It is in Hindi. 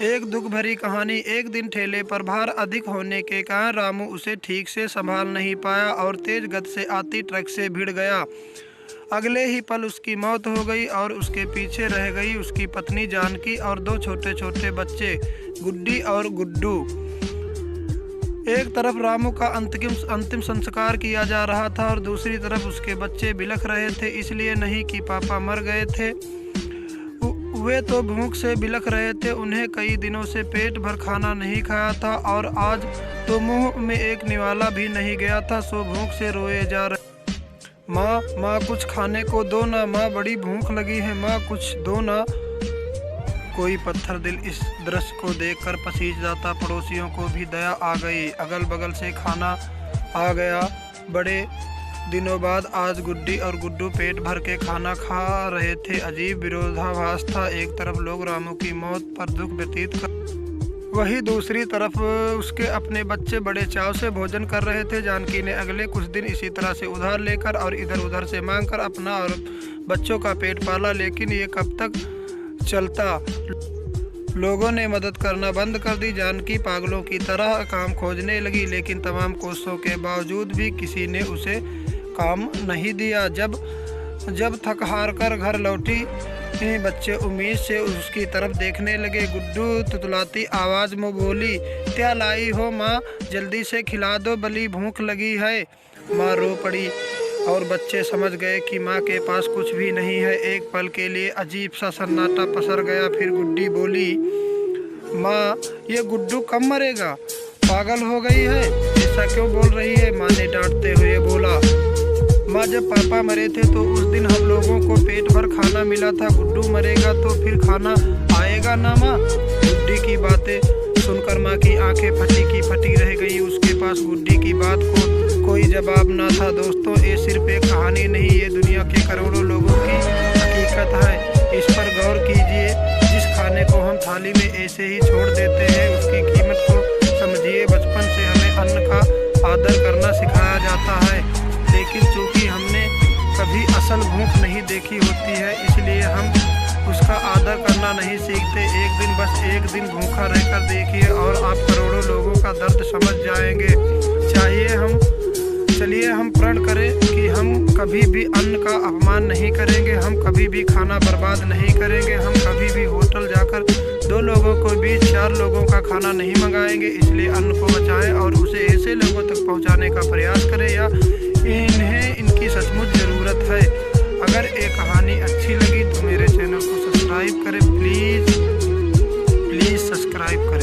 एक दुख भरी कहानी। एक दिन ठेले पर भार अधिक होने के कारण रामू उसे ठीक से संभाल नहीं पाया और तेज गति से आती ट्रक से भिड़ गया। अगले ही पल उसकी मौत हो गई और उसके पीछे रह गई उसकी पत्नी जानकी और दो छोटे छोटे बच्चे गुड्डी और गुड्डू। एक तरफ रामू का अंतिम संस्कार किया जा रहा था और दूसरी तरफ उसके बच्चे बिलख रहे थे, इसलिए नहीं कि पापा मर गए थे, वे तो भूख से बिलख रहे थे। उन्हें कई दिनों से पेट भर खाना नहीं खाया था और आज तो मुंह में एक निवाला भी नहीं गया था, सो भूख से रोए जा रहे। माँ कुछ खाने को दो ना, माँ बड़ी भूख लगी है, माँ कुछ दो ना। कोई पत्थर दिल इस दृश्य को देखकर पसीज जाता। पड़ोसियों को भी दया आ गई, अगल बगल से खाना आ गया। बड़े दिनों बाद आज गुड्डी और गुड्डू पेट भर के खाना खा रहे थे। अजीब विरोधाभास था, एक तरफ लोग रामू की मौत पर दुख व्यतीत कर, वहीं दूसरी तरफ उसके अपने बच्चे बड़े चाव से भोजन कर रहे थे। जानकी ने अगले कुछ दिन इसी तरह से उधार लेकर और इधर उधर से मांगकर अपना और बच्चों का पेट पाला, लेकिन ये कब तक चलता। लोगों ने मदद करना बंद कर दी। जानकी पागलों की तरह काम खोजने लगी, लेकिन तमाम कोशिशों के बावजूद भी किसी ने उसे काम नहीं दिया। जब थक हार कर घर लौटी, बच्चे उम्मीद से उसकी तरफ देखने लगे। गुड्डू तुतलाती आवाज़ में बोली, क्या लाई हो माँ, जल्दी से खिला दो, बड़ी भूख लगी है। माँ रो पड़ी और बच्चे समझ गए कि माँ के पास कुछ भी नहीं है। एक पल के लिए अजीब सा सन्नाटा पसर गया। फिर गुड्डी बोली, माँ ये गुड्डू कब मरेगा, पागल हो गई है, ऐसा क्यों बोल रही है। माँ ने डांटते हुए बोला, माँ जब पापा मरे थे तो उस दिन हम लोगों को पेट भर खाना मिला था, गुड्डू मरेगा तो फिर खाना आएगा ना माँ। गुड्डी की बातें सुनकर माँ की आंखें फटी रह गई। उसके पास गुड्डी की बात को कोई जवाब ना था। दोस्तों, ये सिर्फ एक कहानी नहीं, ये दुनिया के करोड़ों लोगों की हकीकत है। इस पर गौर कीजिए, जिस खाने को हम थाली में ऐसे ही छोड़ देते हैं उसकी कीमत को समझिए। बचपन से हमें अन्न का आदर करना सिखाया जाता है, लेकिन चूंकि हमने कभी असल भूख नहीं देखी होती है, इसलिए हम उसका आदर करना नहीं सीखते। एक दिन, बस एक दिन भूखा रहकर देखिए और आप करोड़ों लोगों का दर्द समझ जाएंगे। चलिए हम प्रण करें कि हम कभी भी अन्न का अपमान नहीं करेंगे, हम कभी भी खाना बर्बाद नहीं करेंगे, हम कभी भी होटल जाकर 2 लोगों को बीच 4 लोगों का खाना नहीं मंगाएंगे। इसलिए अन्न को बचाएं और उसे ऐसे लोगों तक पहुंचाने का प्रयास करें या इन्हें इनकी सचमुच ज़रूरत है। अगर ये कहानी अच्छी लगी तो मेरे चैनल को सब्सक्राइब करें, प्लीज़ सब्सक्राइब करें।